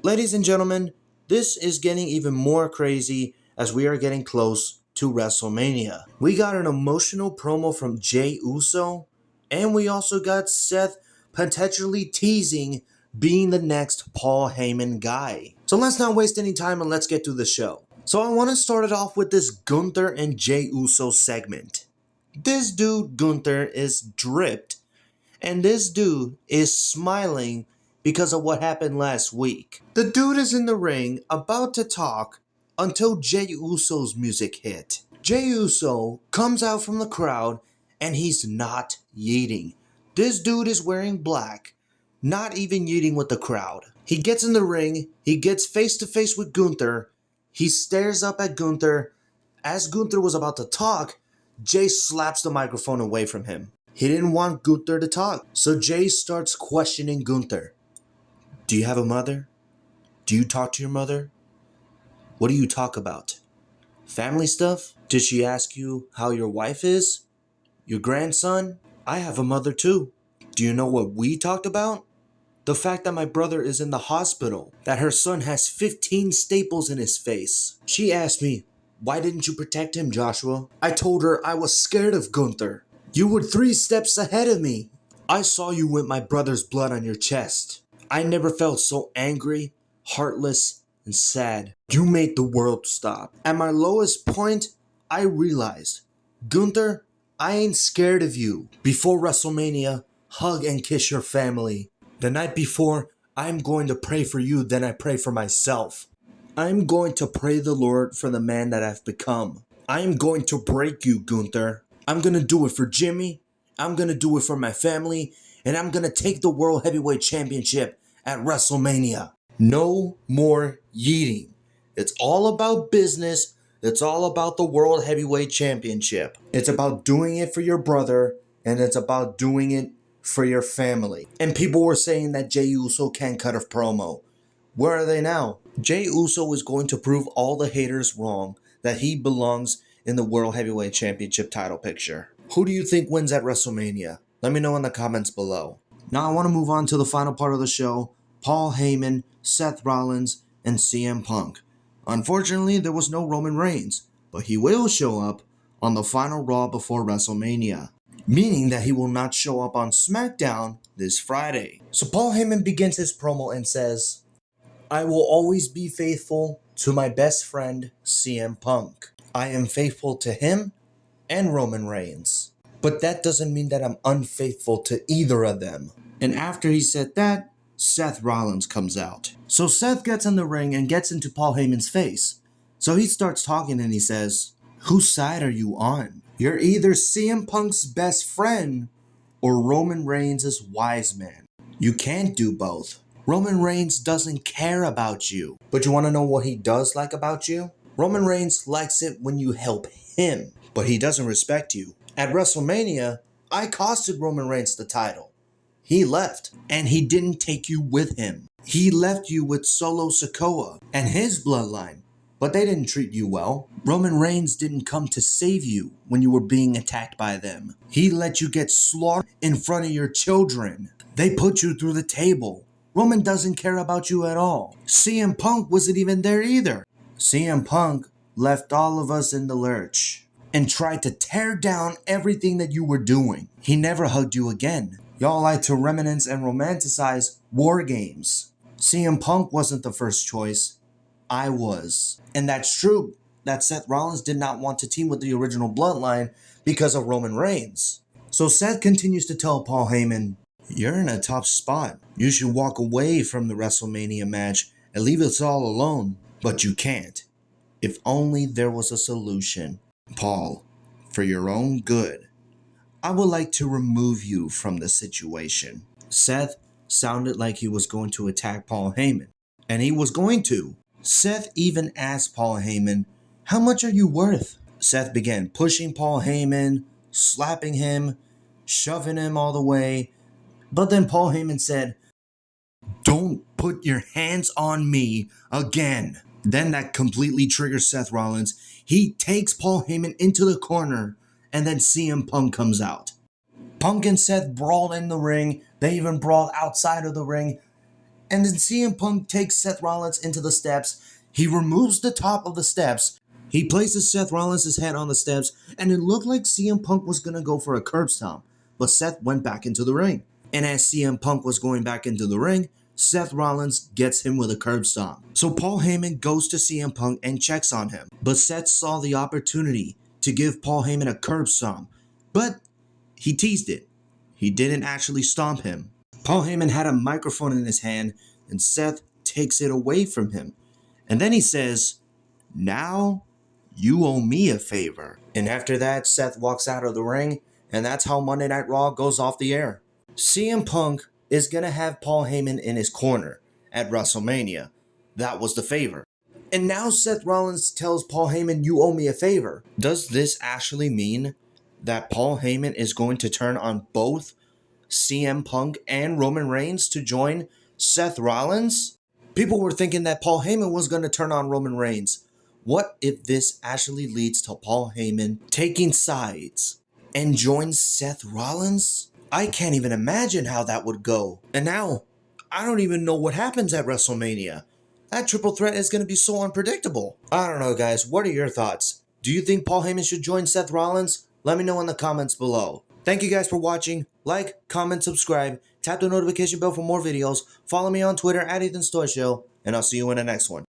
Ladies and gentlemen, this is getting even more crazy as we are getting close to WrestleMania. We got an emotional promo from Jey USO, and we also got Seth potentially teasing being the next Paul Heyman Guy. So let's not waste any time and let's get to the show. So I want to start it off with this Gunther and Jey USO segment. This dude, Gunther, is dripped, and this dude is smiling because of what happened last week. The dude is in the ring about to talk until Jey Uso's music hit. Jey Uso comes out from the crowd and he's not yeeting. This dude is wearing black, not even yeeting with the crowd. He gets in the ring, he gets face to face with Gunther, he stares up at Gunther. As Gunther was about to talk, Jey slaps the microphone away from him. He didn't want Gunther to talk, so Jey starts questioning Gunther. Do you have a mother? Do you talk to your mother? What do you talk about? Family stuff? Did she ask you how your wife is? Your grandson? I have a mother too. Do you know what we talked about? The fact that my brother is in the hospital, that her son has 15 staples in his face. She asked me, why didn't you protect him, Joshua? I told her I was scared of Gunther. You were 3 steps ahead of me. I saw you with my brother's blood on your chest. I never felt so angry, heartless, and sad. You made the world stop. At my lowest point, I realized, Gunther, I ain't scared of you. Before WrestleMania, hug and kiss your family. The night before, I'm going to pray for you, then I pray for myself. I'm going to pray the Lord for the man that I've become. I am going to break you, Gunther. I'm going to do it for Jimmy. I'm going to do it for my family. And I'm going to take the World Heavyweight Championship at WrestleMania. No more yeeting. It's all about business. It's all about the World Heavyweight Championship. It's about doing it for your brother. And it's about doing it for your family. And people were saying that Jey Uso can't cut a promo. Where are they now? Jey Uso is going to prove all the haters wrong that he belongs in the World Heavyweight Championship title picture. Who do you think wins at WrestleMania? Let me know in the comments below. Now I want to move on to the final part of the show. Paul Heyman, Seth Rollins, and CM Punk. Unfortunately, there was no Roman Reigns, but he will show up on the final Raw before WrestleMania, meaning that he will not show up on SmackDown this Friday. So Paul Heyman begins his promo and says, I will always be faithful to my best friend, CM Punk. I am faithful to him and Roman Reigns. But that doesn't mean that I'm unfaithful to either of them. And after he said that, Seth Rollins comes out. So Seth gets in the ring and gets into Paul Heyman's face. So he starts talking and he says, whose side are you on? You're either CM Punk's best friend or Roman Reigns' wise man. You can't do both. Roman Reigns doesn't care about you. But you want to know what he does like about you? Roman Reigns likes it when you help him, but he doesn't respect you. At WrestleMania, I costed Roman Reigns the title. He left, and he didn't take you with him. He left you with Solo Sikoa and his bloodline, but they didn't treat you well. Roman Reigns didn't come to save you when you were being attacked by them. He let you get slaughtered in front of your children. They put you through the table. Roman doesn't care about you at all. CM Punk wasn't even there either. CM Punk left all of us in the lurch and tried to tear down everything that you were doing. He never hugged you again. Y'all like to reminisce and romanticize war games. CM Punk wasn't the first choice. I was. And that's true that Seth Rollins did not want to team with the original bloodline because of Roman Reigns. So Seth continues to tell Paul Heyman, you're in a tough spot. You should walk away from the WrestleMania match and leave us all alone. But you can't. If only there was a solution. Paul, for your own good, I would like to remove you from the situation. Seth sounded like he was going to attack Paul Heyman. And he was going to. Seth even asked Paul Heyman, how much are you worth? Seth began pushing Paul Heyman, slapping him, shoving him all the way. But then Paul Heyman said, don't put your hands on me again. Then that completely triggers Seth Rollins. He takes Paul Heyman into the corner, and then CM Punk comes out. Punk and Seth brawled in the ring. They even brawled outside of the ring. And then CM Punk takes Seth Rollins into the steps. He removes the top of the steps. He places Seth Rollins' head on the steps, and it looked like CM Punk was going to go for a curb stomp. But Seth went back into the ring. And as CM Punk was going back into the ring, Seth Rollins gets him with a curb stomp. So Paul Heyman goes to CM Punk and checks on him. But Seth saw the opportunity to give Paul Heyman a curb stomp. But he teased it. He didn't actually stomp him. Paul Heyman had a microphone in his hand, and Seth takes it away from him. And then he says, "Now you owe me a favor." And after that, Seth walks out of the ring, and that's how Monday Night Raw goes off the air. CM Punk is going to have Paul Heyman in his corner at WrestleMania. That was the favor. And now Seth Rollins tells Paul Heyman, "You owe me a favor." Does this actually mean that Paul Heyman is going to turn on both CM Punk and Roman Reigns to join Seth Rollins? People were thinking that Paul Heyman was going to turn on Roman Reigns. What if this actually leads to Paul Heyman taking sides and joins Seth Rollins? I can't even imagine how that would go. And now, I don't even know what happens at WrestleMania. That triple threat is going to be so unpredictable. I don't know, guys. What are your thoughts? Do you think Paul Heyman should join Seth Rollins? Let me know in the comments below. Thank you guys for watching. Like, comment, subscribe, tap the notification bell for more videos. Follow me on Twitter at EthanStoyShow, and I'll see you in the next one.